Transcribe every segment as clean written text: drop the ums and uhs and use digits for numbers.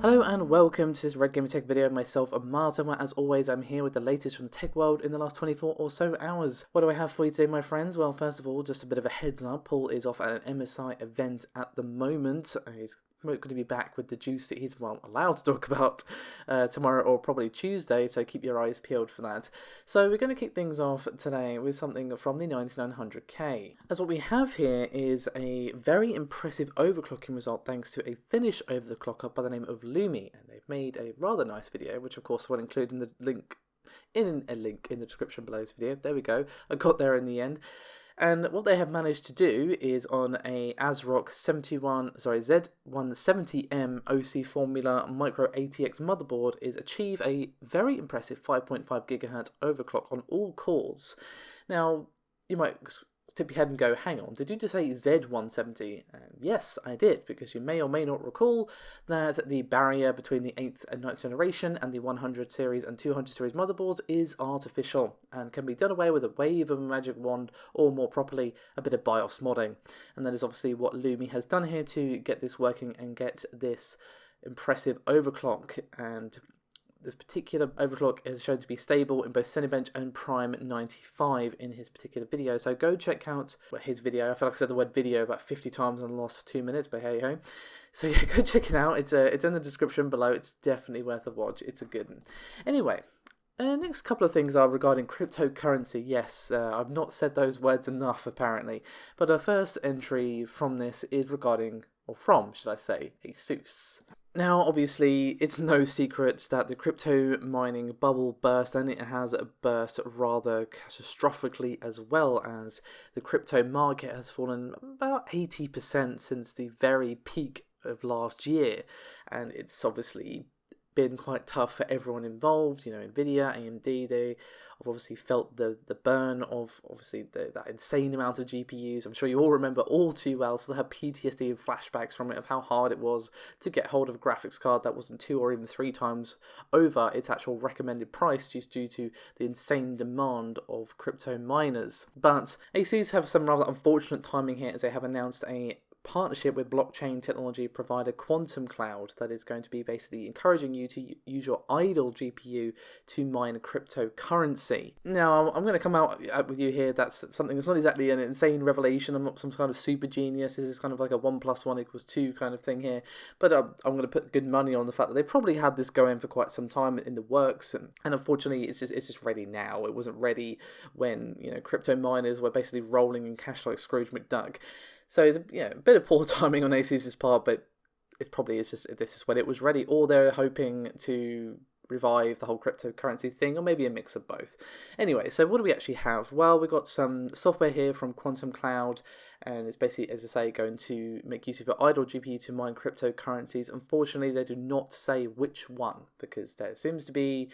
Hello and welcome to this Red Gamer Tech video. Myself, Martin, where as always I'm here with the latest from the tech world in the last 24 or so hours. What do I have for you today, my friends? Well, first of all, just a bit of a heads up. Paul is off at an MSI event at the moment. He's going to be back with the juice that he's, well, allowed to talk about tomorrow or probably Tuesday, so keep your eyes peeled for that. So we're going to kick things off today with something from the 9900K. As what we have here is a very impressive overclocking result thanks to a Finnish overclocker by the name of Luumi, and they've made a rather nice video, which of course will include in the link in the description below this video. There we go, I got there in the end. And what they have managed to do is on a ASRock Z170M OC Formula Micro ATX motherboard is achieve a very impressive 5.5 GHz overclock on all cores. Now, you might tip your head and go, hang on, did you just say Z170? Yes, I did, because you may or may not recall that the barrier between the 8th and 9th generation and the 100 series and 200 series motherboards is artificial and can be done away with a wave of a magic wand, or more properly, a bit of BIOS modding. And that is obviously what Luumi has done here to get this working and get this impressive overclock. And this particular overclock is shown to be stable in both Cinebench and Prime 95 in his particular video. So go check out his video. I feel like I said the word video about 50 times in the last 2 minutes, but hey ho. So yeah, go check it out. It's in the description below. It's definitely worth a watch. It's a good one. Anyway, next couple of things are regarding cryptocurrency. Yes, I've not said those words enough apparently. But our first entry from this is regarding, or from, should I say, ASUS. Now, obviously, it's no secret that the crypto mining bubble burst, and it has burst rather catastrophically, as well as the crypto market has fallen about 80% since the very peak of last year, and it's obviously been quite tough for everyone involved. You know, Nvidia, AMD, they have obviously felt the burn of obviously that insane amount of GPUs. I'm sure you all remember all too well, so they have PTSD and flashbacks from it of how hard it was to get hold of a graphics card that wasn't 2 or even 3 times over its actual recommended price just due to the insane demand of crypto miners. But ASUS have some rather unfortunate timing here, as they have announced a partnership with blockchain technology provider Quantumcloud that is going to be basically encouraging you to use your idle GPU to mine cryptocurrency. Now, I'm going to come out with you here. That's something that's not exactly an insane revelation. I'm not some kind of super genius. This is kind of like a 1 + 1 = 2 kind of thing here. But I'm going to put good money on the fact that they probably had this going for quite some time in the works, and unfortunately, it's just ready now. It wasn't ready when, you know, crypto miners were basically rolling in cash like Scrooge McDuck. So it's a bit of poor timing on ASUS's part, but it's probably just this is when it was ready, or they're hoping to revive the whole cryptocurrency thing, or maybe a mix of both. Anyway, so what do we actually have? Well, we've got some software here from Quantumcloud, and it's basically, as I say, going to make use of your idle GPU to mine cryptocurrencies. Unfortunately, they do not say which one, because there seems to be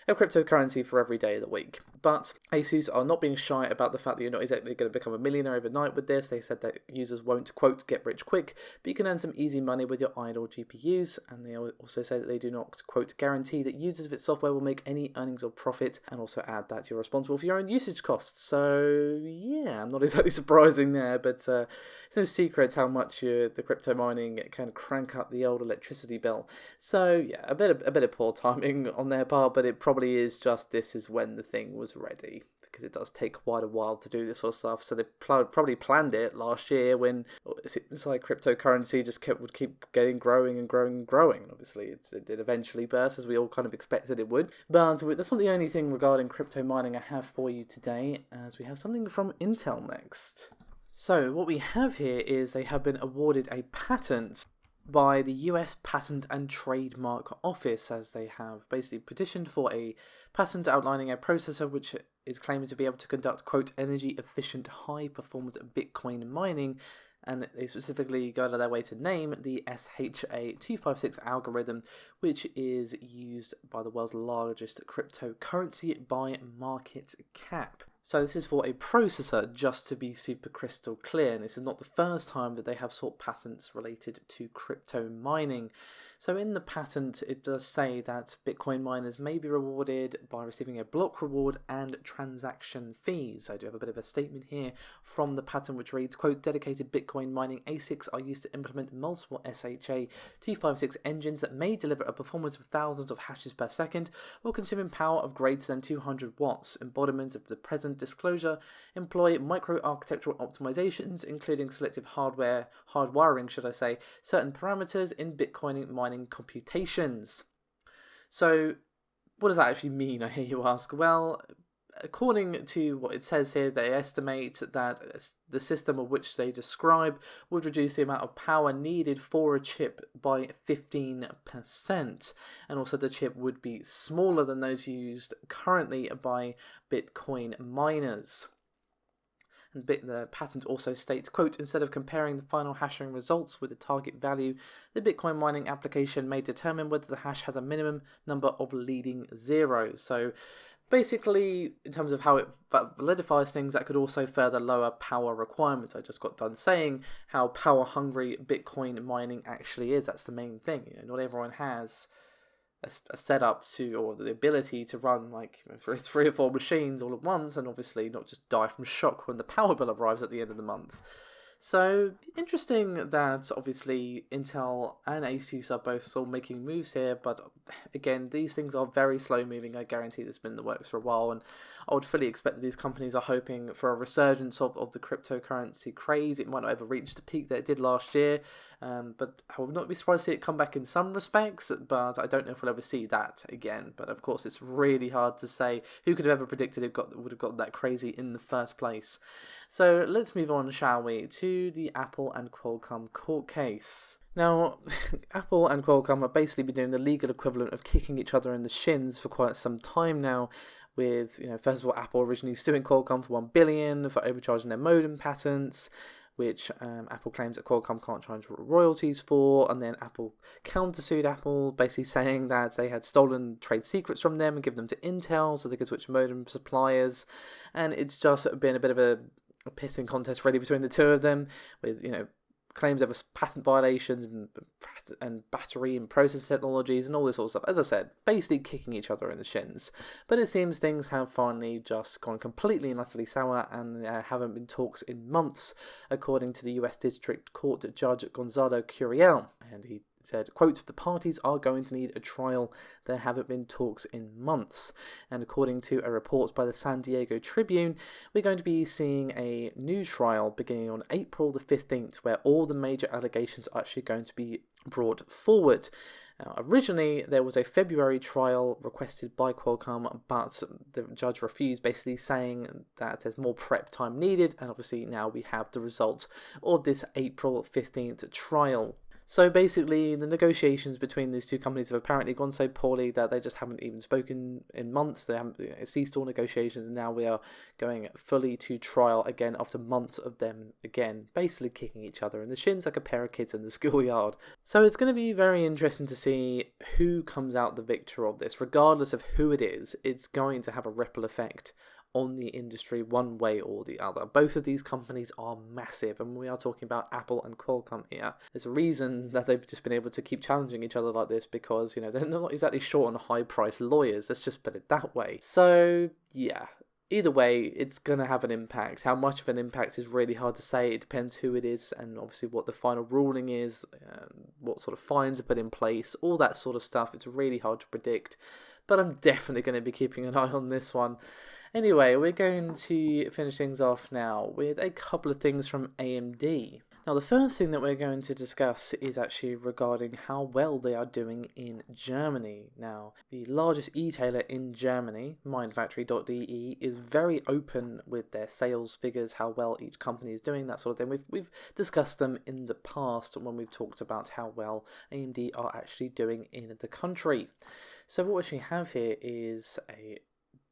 a cryptocurrency for every day of the week. But ASUS are not being shy about the fact that you're not exactly going to become a millionaire overnight with this. They said that users won't, quote, get rich quick, but you can earn some easy money with your idle GPUs. And they also say that they do not, quote, guarantee that users of its software will make any earnings or profit, and also add that you're responsible for your own usage costs. So yeah, I'm not exactly surprising there, but it's no secret how much the crypto mining can crank up the old electricity bill. So yeah, a bit of poor timing on their part, but it probably is just this is when the thing was ready, because it does take quite a while to do this sort of stuff. So they probably planned it last year when it's like cryptocurrency just would keep growing and growing and growing. Obviously, it did eventually burst, as we all kind of expected it would. But that's not the only thing regarding crypto mining I have for you today, as we have something from Intel next. So what we have here is they have been awarded a patent by the US Patent and Trademark Office, as they have basically petitioned for a patent outlining a processor which is claiming to be able to conduct, quote, energy efficient high performance Bitcoin mining, and they specifically go out of their way to name the SHA-256 algorithm, which is used by the world's largest cryptocurrency by market cap. So this is for a processor, just to be super crystal clear, and this is not the first time that they have sought patents related to crypto mining. So in the patent, it does say that Bitcoin miners may be rewarded by receiving a block reward and transaction fees. I do have a bit of a statement here from the patent which reads, quote, dedicated Bitcoin mining ASICs are used to implement multiple SHA-256 engines that may deliver a performance of thousands of hashes per second while consuming power of greater than 200 watts. Embodiments of the present disclosure employ microarchitectural optimizations, including selective hardwiring, certain parameters in Bitcoin mining computations. So, what does that actually mean, I hear you ask? Well, according to what it says here, they estimate that the system of which they describe would reduce the amount of power needed for a chip by 15%. And also the chip would be smaller than those used currently by Bitcoin miners. And the patent also states, quote, instead of comparing the final hashing results with the target value, the Bitcoin mining application may determine whether the hash has a minimum number of leading zeros. So basically, in terms of how it validifies things, that could also further lower power requirements. I just got done saying how power hungry Bitcoin mining actually is. That's the main thing. Not everyone has a setup to, or the ability to run like 3 or 4 machines all at once, and obviously not just die from shock when the power bill arrives at the end of the month. So interesting that obviously Intel and ASUS are both still making moves here, but again, these things are very slow moving. I guarantee this has been in the works for a while, and I would fully expect that these companies are hoping for a resurgence of the cryptocurrency craze. It might not ever reach the peak that it did last year, but I would not be surprised to see it come back in some respects, but I don't know if we'll ever see that again. But of course, it's really hard to say. Who could have ever predicted it would have got that crazy in the first place? So let's move on, shall we, to the Apple and Qualcomm court case. Now, Apple and Qualcomm have basically been doing the legal equivalent of kicking each other in the shins for quite some time now, with, first of all, Apple originally suing Qualcomm for $1 billion for overcharging their modem patents, which Apple claims that Qualcomm can't charge royalties for, and then Apple countersued Apple, basically saying that they had stolen trade secrets from them and given them to Intel so they could switch modem suppliers, and it's just been a bit of a pissing contest really between the two of them, with claims over patent violations and battery and process technologies and all this sort of stuff. As I said, basically kicking each other in the shins. But it seems things have finally just gone completely and utterly sour, and there haven't been talks in months, according to the US District Court Judge Gonzalo Curiel. And he said, quote, the parties are going to need a trial. There haven't been talks in months. And according to a report by the San Diego Tribune, we're going to be seeing a new trial beginning on April the 15th, where all the major allegations are actually going to be brought forward. Now, originally, there was a February trial requested by Qualcomm, but the judge refused, basically saying that there's more prep time needed, and obviously now we have the results of this April 15th trial. So basically, the negotiations between these two companies have apparently gone so poorly that they just haven't even spoken in months. They haven't ceased all negotiations, and now we are going fully to trial again after months of them again, basically kicking each other in the shins like a pair of kids in the schoolyard. So it's going to be very interesting to see who comes out the victor of this. Regardless of who it is, it's going to have a ripple effect on the industry one way or the other. Both of these companies are massive, and we are talking about Apple and Qualcomm here. There's a reason that they've just been able to keep challenging each other like this, because they're not exactly short on high-priced lawyers. Let's just put it that way. So yeah, either way, it's going to have an impact. How much of an impact is really hard to say. It depends who it is, and obviously what the final ruling is, what sort of fines are put in place, all that sort of stuff. It's really hard to predict, but I'm definitely going to be keeping an eye on this one. Anyway, we're going to finish things off now with a couple of things from AMD. Now, the first thing that we're going to discuss is actually regarding how well they are doing in Germany. Now, the largest e-tailer in Germany, mindfactory.de, is very open with their sales figures, how well each company is doing, that sort of thing. We've discussed them in the past when we've talked about how well AMD are actually doing in the country. So what we actually have here is a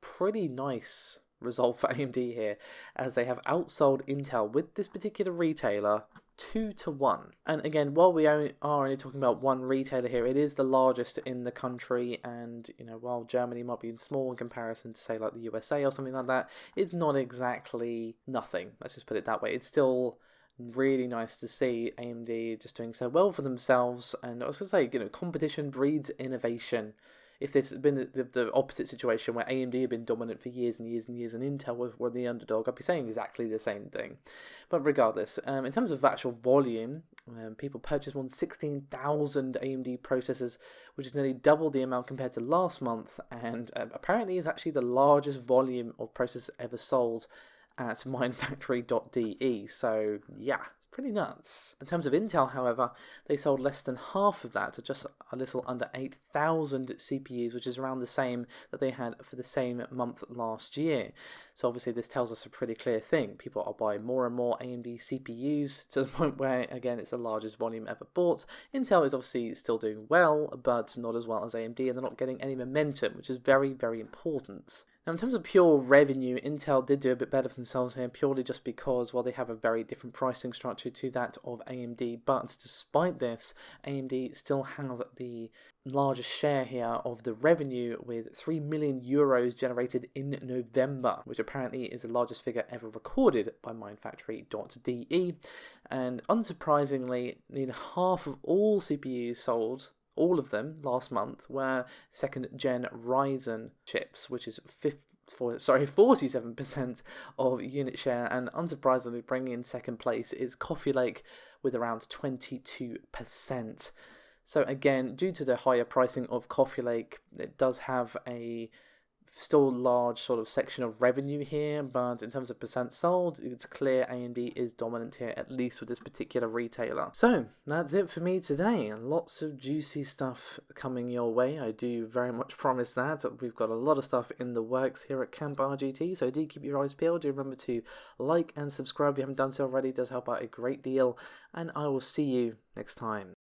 pretty nice result for AMD here, as they have outsold Intel with this particular retailer 2-1. And again, while we are only talking about one retailer here, it is the largest in the country, and while Germany might be small in comparison to say like the USA or something like that, it's not exactly nothing. Let's just put it that way. It's still really nice to see AMD just doing so well for themselves, and I was going to say, competition breeds innovation. If this had been the opposite situation where AMD had been dominant for years and years and years and Intel were the underdog, I'd be saying exactly the same thing. But regardless, in terms of actual volume, people purchased more than 16,000 AMD processors, which is nearly double the amount compared to last month, and apparently is actually the largest volume of processors ever sold at mindfactory.de. So yeah, pretty nuts. In terms of Intel, however, they sold less than half of that, to just a little under 8,000 CPUs, which is around the same that they had for the same month last year. So obviously this tells us a pretty clear thing. People are buying more and more AMD CPUs to the point where, again, it's the largest volume ever bought. Intel is obviously still doing well, but not as well as AMD, and they're not getting any momentum, which is very, very important. Now, in terms of pure revenue, Intel did do a bit better for themselves here, purely just because, well, they have a very different pricing structure to that of AMD. But despite this, AMD still have the largest share here of the revenue, with 3 million euros generated in November, which apparently is the largest figure ever recorded by mindfactory.de. And unsurprisingly, nearly half of all CPUs sold, all of them last month, were second-gen Ryzen chips, which is 47% of unit share, and unsurprisingly, bringing in second place is Coffee Lake with around 22%. So again, due to the higher pricing of Coffee Lake, it does have a still large sort of section of revenue here, but in terms of percent sold, it's clear AMD is dominant here, at least with this particular retailer. So that's it for me today. Lots of juicy stuff coming your way. I do very much promise that. We've got a lot of stuff in the works here at Camp RGT, so do keep your eyes peeled. Do remember to like and subscribe if you haven't done so already. It does help out a great deal, and I will see you next time.